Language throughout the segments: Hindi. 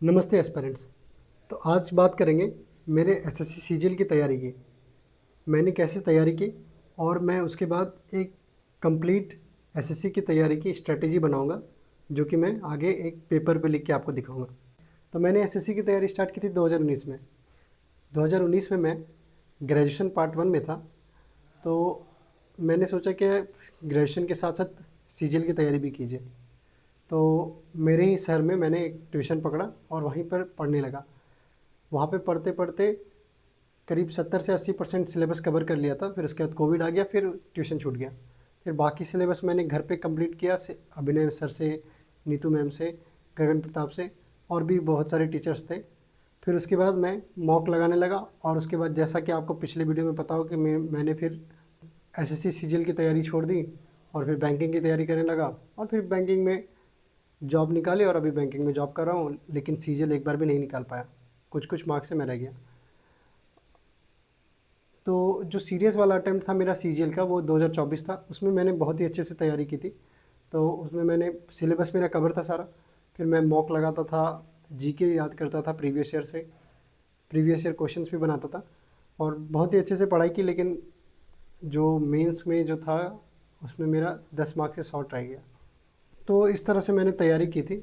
नमस्ते एस्पिरेंट्स। तो आज बात करेंगे मेरे एसएससी सीजीएल की तैयारी की। मैंने कैसे तैयारी की और मैं उसके बाद एक कंप्लीट एसएससी की तैयारी की स्ट्रेटेजी बनाऊंगा, जो कि मैं आगे एक पेपर पे लिख के आपको दिखाऊंगा। तो मैंने एसएससी की तैयारी स्टार्ट की थी 2019 में। 2019 में मैं ग्रेजुएशन पार्ट 1 में था। तो मैंने सोचा कि ग्रेजुएशन के साथ साथ सीजीएल की तैयारी भी कीजिए। तो मेरे ही शहर में मैंने एक ट्यूशन पकड़ा और वहीं पर पढ़ने लगा। वहाँ पे पढ़ते पढ़ते करीब 70 से 80% सिलेबस कवर कर लिया था। फिर उसके बाद कोविड आ गया, फिर ट्यूशन छूट गया। फिर बाकी सिलेबस मैंने घर पे कंप्लीट किया, अभिनय सर से, नीतू मैम से, गगन प्रताप से, और भी बहुत सारे टीचर्स थे। फिर उसके बाद मैं मॉक लगाने लगा, और उसके बाद जैसा कि आपको पिछले वीडियो में पता हो कि मैंने फिर एसएससी सीजीएल की तैयारी छोड़ दी और फिर बैंकिंग की तैयारी करने लगा। और फिर बैंकिंग में जॉब निकाली और अभी बैंकिंग में जॉब कर रहा हूँ, लेकिन सीजीएल एक बार भी नहीं निकाल पाया। कुछ कुछ मार्क्स से मैं रह गया। तो जो सीरियस वाला अटेम्प्ट था मेरा सीजीएल का, वो 2024 था। उसमें मैंने बहुत ही अच्छे से तैयारी की थी। तो उसमें मैंने सिलेबस मेरा कवर था सारा। फिर मैं मॉक लगाता था, जीके याद करता था प्रीवियस ईयर से, प्रीवियस ईयर क्वेश्चंस भी बनाता था, और बहुत ही अच्छे से पढ़ाई की। लेकिन जो मेंस में जो था, उसमें मेरा 10 मार्क्स से शॉर्ट रह गया। तो इस तरह से मैंने तैयारी की थी,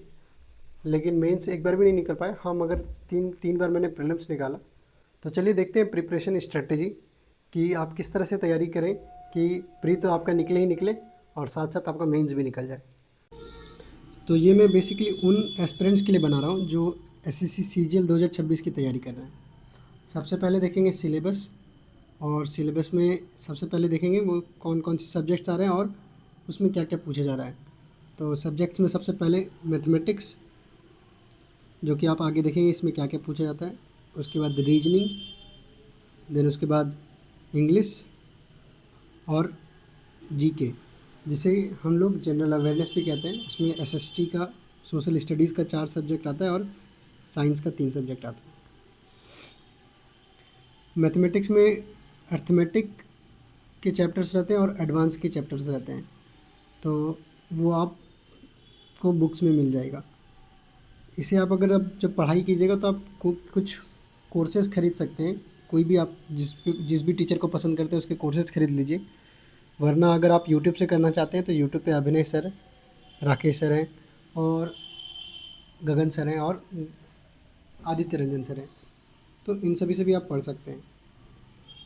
लेकिन मेंस एक बार भी नहीं निकल पाए। हाँ, मगर तीन तीन बार मैंने प्रीलिम्स निकाला। तो चलिए देखते हैं प्रिपरेशन स्ट्रेटजी कि आप किस तरह से तैयारी करें कि प्री तो आपका निकले ही निकले और साथ साथ आपका मेंस भी निकल जाए। तो ये मैं बेसिकली उन एस्पिरेंट्स के लिए बना रहा हूँ जो एसएससी सीजीएल 2026 की तैयारी कर रहे हैं। सबसे पहले देखेंगे सिलेबस, और सिलेबस में सबसे पहले देखेंगे वो कौन कौन से सब्जेक्ट्स आ रहे हैं और उसमें क्या क्या पूछा जा रहा है। तो सब्जेक्ट्स में सबसे पहले मैथमेटिक्स, जो कि आप आगे देखेंगे इसमें क्या क्या पूछा जाता है। उसके बाद रीजनिंग, देन उसके बाद इंग्लिश और जीके, जिसे हम लोग जनरल अवेयरनेस भी कहते हैं। उसमें एसएसटी का, सोशल स्टडीज़ का 4 सब्जेक्ट आता है और साइंस का 3 सब्जेक्ट आता है। मैथमेटिक्स में अर्थमेटिक के चैप्टर्स रहते हैं और एडवांस के चैप्टर्स रहते हैं। तो वो आपको बुक्स में मिल जाएगा। इसे आप अगर आप जब पढ़ाई कीजिएगा तो आप कुछ कोर्सेज़ खरीद सकते हैं। कोई भी आप जिस भी टीचर को पसंद करते हैं उसके कोर्सेज़ खरीद लीजिए। वरना अगर आप यूट्यूब से करना चाहते हैं तो यूट्यूब पे अभिनय सर, राकेश सर हैं, और गगन सर हैं, और आदित्य रंजन सर हैं। तो इन सभी से भी आप पढ़ सकते हैं।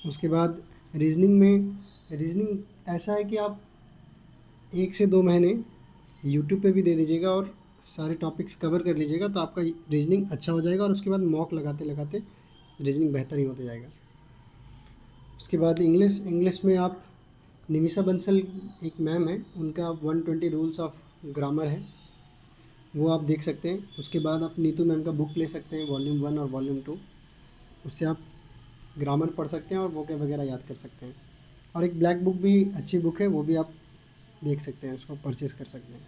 उसके बाद रीजनिंग में, रीजनिंग ऐसा है कि आप 1 से 2 महीने यूट्यूब पे भी दे दीजिएगा और सारे टॉपिक्स कवर कर लीजिएगा तो आपका रीजनिंग अच्छा हो जाएगा, और उसके बाद मॉक लगाते लगाते रीजनिंग बेहतर ही होता जाएगा। उसके बाद इंग्लिश, इंग्लिश में आप निमिषा बंसल एक मैम है, उनका 120 रूल्स ऑफ ग्रामर है, वो आप देख सकते हैं। उसके बाद आप नीतू मैम का बुक ले सकते हैं, वॉल्यूम 1 और वॉल्यूम 2। उससे आप ग्रामर पढ़ सकते हैं और वोकेब वगैरह याद कर सकते हैं। और एक ब्लैक बुक भी अच्छी बुक है, वो भी आप देख सकते हैं, उसको परचेज़ कर सकते हैं।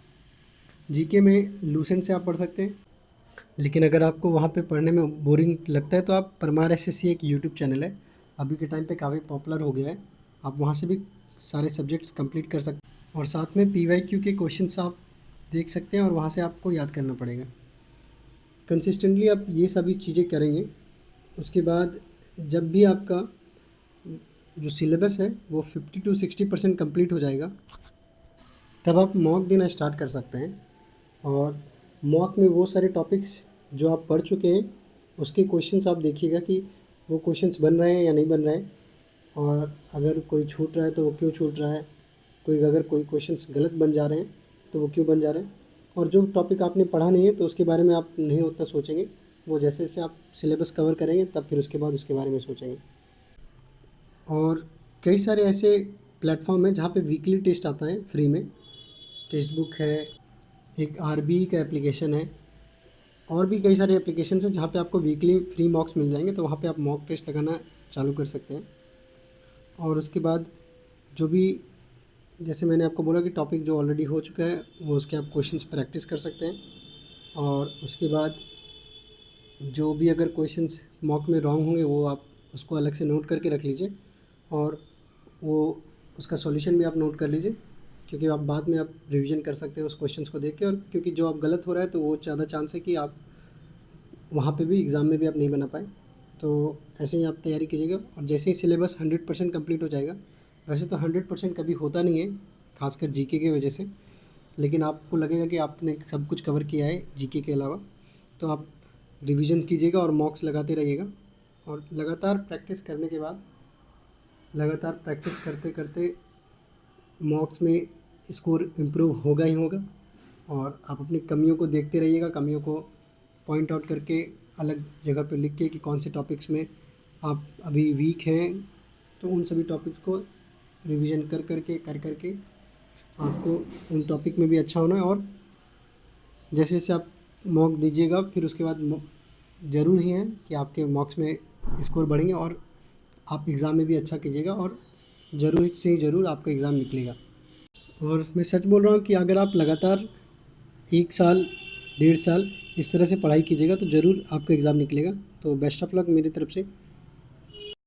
जीके में लूसेंट से आप पढ़ सकते हैं। लेकिन अगर आपको वहाँ पे पढ़ने में बोरिंग लगता है तो आप परमार एसएससी एक यूट्यूब चैनल है, अभी के टाइम पे काफ़ी पॉपुलर हो गया है। आप वहाँ से भी सारे सब्जेक्ट्स कंप्लीट कर सकते हैं, और साथ में पीवाईक्यू के क्वेश्चंस आप देख सकते हैं, और वहाँ से आपको याद करना पड़ेगा। कंसिस्टेंटली आप ये सभी चीज़ें करेंगे। उसके बाद जब भी आपका जो सिलेबस है वो 50 to 60% कंप्लीट हो जाएगा, तब आप मॉक देना स्टार्ट कर सकते हैं। और मॉक में वो सारे टॉपिक्स जो आप पढ़ चुके हैं उसके क्वेश्चंस आप देखिएगा कि वो क्वेश्चंस बन रहे हैं या नहीं बन रहे हैं, और अगर कोई छूट रहा है तो वो क्यों छूट रहा है, अगर कोई क्वेश्चंस गलत बन जा रहे हैं तो वो क्यों बन जा रहे हैं। और जो टॉपिक आपने पढ़ा नहीं है तो उसके बारे में आप नहीं उतना सोचेंगे, वो जैसे जैसे आप सिलेबस कवर करेंगे तब फिर उसके बाद उसके बारे में सोचेंगे। और कई सारे ऐसे प्लेटफॉर्म हैं जहाँ पे वीकली टेस्ट आता है फ्री में। टेक्स्ट बुक है, एक आरबी का एप्लीकेशन है, और भी कई सारे एप्लीकेशन हैं जहाँ पे आपको वीकली फ्री मॉक्स मिल जाएंगे, तो वहाँ पे आप मॉक टेस्ट लगाना चालू कर सकते हैं। और उसके बाद जो भी, जैसे मैंने आपको बोला कि टॉपिक जो ऑलरेडी हो चुका है वो उसके आप क्वेश्चंस प्रैक्टिस कर सकते हैं। और उसके बाद जो भी अगर क्वेश्चंस मॉक में रॉन्ग होंगे वो आप उसको अलग से नोट करके रख लीजिए, और वो उसका सॉल्यूशन भी आप नोट कर लीजिए, क्योंकि आप बाद में आप रिवीजन कर सकते हैं उस क्वेश्चंस को देख के। और क्योंकि जो आप गलत हो रहा है तो वो ज़्यादा चांस है कि आप वहाँ पे भी एग्ज़ाम में भी आप नहीं बना पाए। तो ऐसे ही आप तैयारी कीजिएगा और जैसे ही सिलेबस 100% कंप्लीट हो जाएगा, वैसे तो 100% कभी होता नहीं है, खासकर जीके की वजह से, लेकिन आपको लगेगा कि आपने सब कुछ कवर किया है जीके के अलावा, तो आप रिवीजन कीजिएगा और मॉक्स लगाते रहिएगा। और लगातार प्रैक्टिस करने के बाद, लगातार प्रैक्टिस करते करते मॉक्स में स्कोर इम्प्रूव होगा ही होगा। और आप अपनी कमियों को देखते रहिएगा, कमियों को पॉइंट आउट करके अलग जगह पे लिख के कि कौन से टॉपिक्स में आप अभी वीक हैं, तो उन सभी टॉपिक्स को रिवीजन कर करके आपको उन टॉपिक में भी अच्छा होना है। और जैसे जैसे आप मॉक दीजिएगा, फिर उसके बाद ज़रूर ही है कि आपके मॉक्स में स्कोर बढ़ेंगे और आप एग्ज़ाम में भी अच्छा कीजिएगा और ज़रूर से ही ज़रूर आपका एग्ज़ाम निकलेगा। और मैं सच बोल रहा हूँ कि अगर आप लगातार 1 साल, 1.5 साल इस तरह से पढ़ाई कीजिएगा तो ज़रूर आपका एग्ज़ाम निकलेगा। तो बेस्ट ऑफ लक मेरी तरफ से।